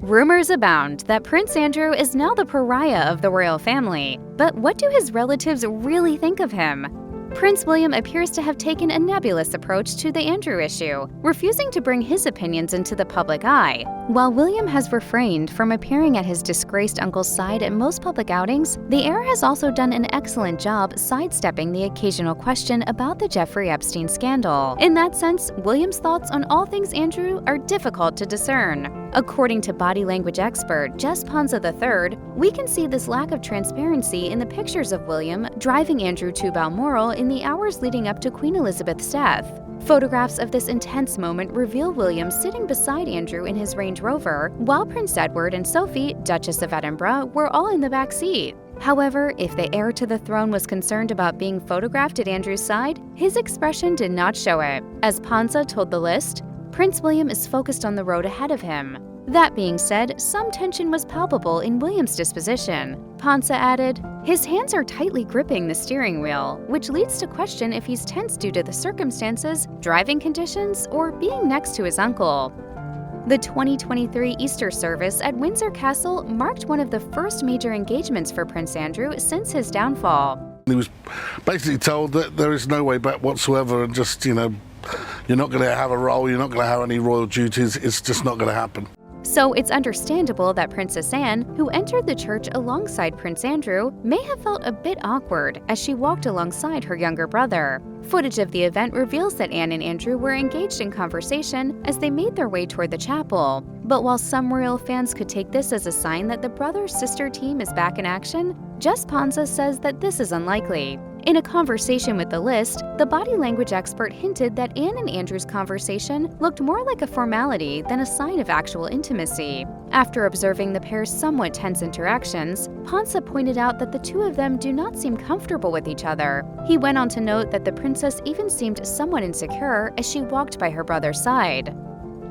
Rumors abound that Prince Andrew is now the pariah of the royal family. But what do his relatives really think of him? Prince William appears to have taken a nebulous approach to the Andrew issue, refusing to bring his opinions into the public eye. While William has refrained from appearing at his disgraced uncle's side at most public outings, the heir has also done an excellent job sidestepping the occasional question about the Jeffrey Epstein scandal. In that sense, William's thoughts on all things Andrew are difficult to discern. According to body language expert Jess Ponza III, we can see this lack of transparency in the pictures of William driving Andrew to Balmoral in the hours leading up to Queen Elizabeth's death. Photographs of this intense moment reveal William sitting beside Andrew in his Range Rover, while Prince Edward and Sophie, Duchess of Edinburgh, were all in the back seat. However, if the heir to the throne was concerned about being photographed at Andrew's side, his expression did not show it. As Ponza told the list, Prince William is focused on the road ahead of him. That being said, some tension was palpable in William's disposition. Ponza added, "His hands are tightly gripping the steering wheel, which leads to question if he's tense due to the circumstances, driving conditions, or being next to his uncle." The 2023 Easter service at Windsor Castle marked one of the first major engagements for Prince Andrew since his downfall. He was basically told that there is no way back whatsoever, and just, you're not going to have a role, you're not going to have any royal duties, it's just not going to happen. So it's understandable that Princess Anne, who entered the church alongside Prince Andrew, may have felt a bit awkward as she walked alongside her younger brother. Footage of the event reveals that Anne and Andrew were engaged in conversation as they made their way toward the chapel. But while some royal fans could take this as a sign that the brother-sister team is back in action, Jess Ponza says that this is unlikely. In a conversation with The List, the body language expert hinted that Anne and Andrew's conversation looked more like a formality than a sign of actual intimacy. After observing the pair's somewhat tense interactions, Ponza pointed out that the two of them do not seem comfortable with each other. He went on to note that the princess even seemed somewhat insecure as she walked by her brother's side.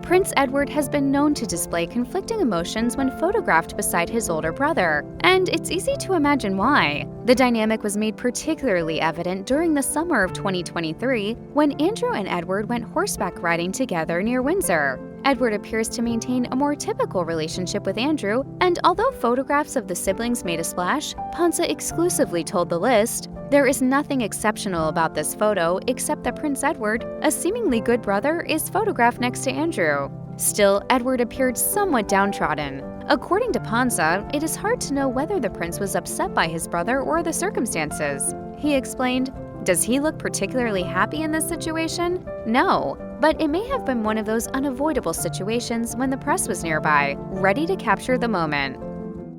Prince Edward has been known to display conflicting emotions when photographed beside his older brother, and it's easy to imagine why. The dynamic was made particularly evident during the summer of 2023 when Andrew and Edward went horseback riding together near Windsor. Edward appears to maintain a more typical relationship with Andrew, and although photographs of the siblings made a splash, Ponza exclusively told The List, "There is nothing exceptional about this photo except that Prince Edward, a seemingly good brother, is photographed next to Andrew." Still, Edward appeared somewhat downtrodden. According to Ponza, it is hard to know whether the prince was upset by his brother or the circumstances. He explained, "Does he look particularly happy in this situation? No, but it may have been one of those unavoidable situations when the press was nearby, ready to capture the moment."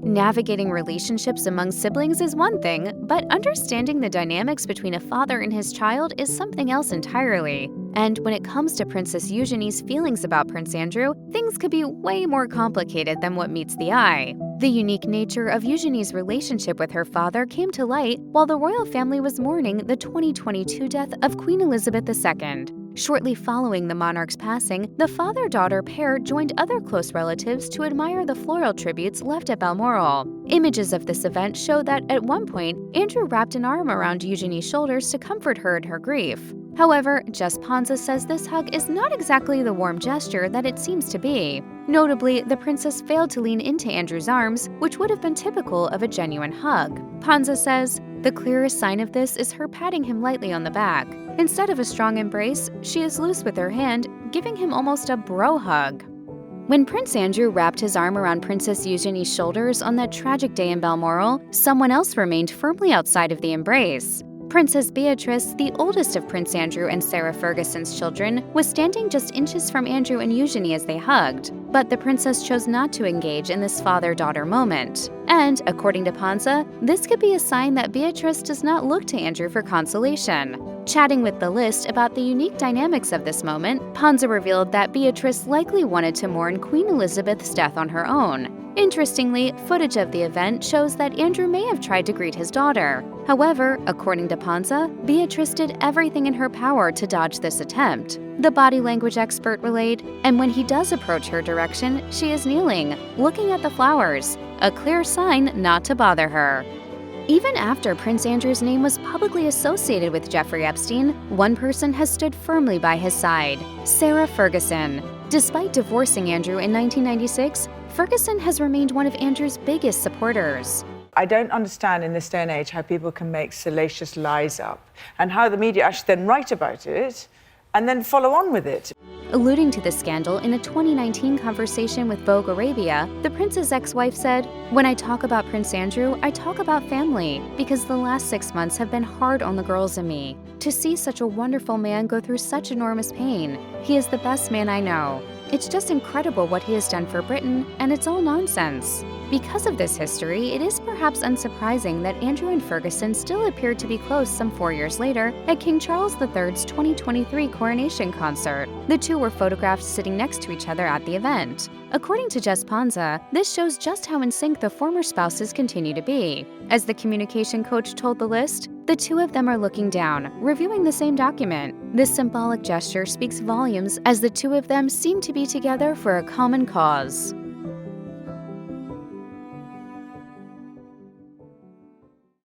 Navigating relationships among siblings is one thing, but understanding the dynamics between a father and his child is something else entirely. And when it comes to Princess Eugenie's feelings about Prince Andrew, things could be way more complicated than what meets the eye. The unique nature of Eugenie's relationship with her father came to light while the royal family was mourning the 2022 death of Queen Elizabeth II. Shortly following the monarch's passing, the father-daughter pair joined other close relatives to admire the floral tributes left at Balmoral. Images of this event show that, at one point, Andrew wrapped an arm around Eugenie's shoulders to comfort her in her grief. However, Jess Ponza says this hug is not exactly the warm gesture that it seems to be. Notably, the princess failed to lean into Andrew's arms, which would have been typical of a genuine hug. Ponza says, "The clearest sign of this is her patting him lightly on the back. Instead of a strong embrace, she is loose with her hand, giving him almost a bro hug." When Prince Andrew wrapped his arm around Princess Eugenie's shoulders on that tragic day in Balmoral, someone else remained firmly outside of the embrace. Princess Beatrice, the oldest of Prince Andrew and Sarah Ferguson's children, was standing just inches from Andrew and Eugenie as they hugged. But the princess chose not to engage in this father-daughter moment. And, according to Ponza, this could be a sign that Beatrice does not look to Andrew for consolation. Chatting with The List about the unique dynamics of this moment, Ponza revealed that Beatrice likely wanted to mourn Queen Elizabeth's death on her own. Interestingly, footage of the event shows that Andrew may have tried to greet his daughter. However, according to Ponza, Beatrice did everything in her power to dodge this attempt. The body language expert relayed, "And when he does approach her direction, she is kneeling, looking at the flowers, a clear sign not to bother her." Even after Prince Andrew's name was publicly associated with Jeffrey Epstein, one person has stood firmly by his side: Sarah Ferguson. Despite divorcing Andrew in 1996, Ferguson has remained one of Andrew's biggest supporters. I don't understand in this day and age how people can make salacious lies up and how the media actually then write about it and then follow on with it. Alluding to the scandal in a 2019 conversation with Vogue Arabia, the prince's ex-wife said, "When I talk about Prince Andrew, I talk about family, because the last 6 months have been hard on the girls and me. To see such a wonderful man go through such enormous pain. He is the best man I know. It's just incredible what he has done for Britain, and it's all nonsense." Because of this history, it is perhaps unsurprising that Andrew and Ferguson still appeared to be close some 4 years later at King Charles III's 2023 coronation concert. The two were photographed sitting next to each other at the event. According to Jess Ponza, this shows just how in sync the former spouses continue to be. As the communication coach told the list, the two of them are looking down, reviewing the same document. This symbolic gesture speaks volumes as the two of them seem to be together for a common cause.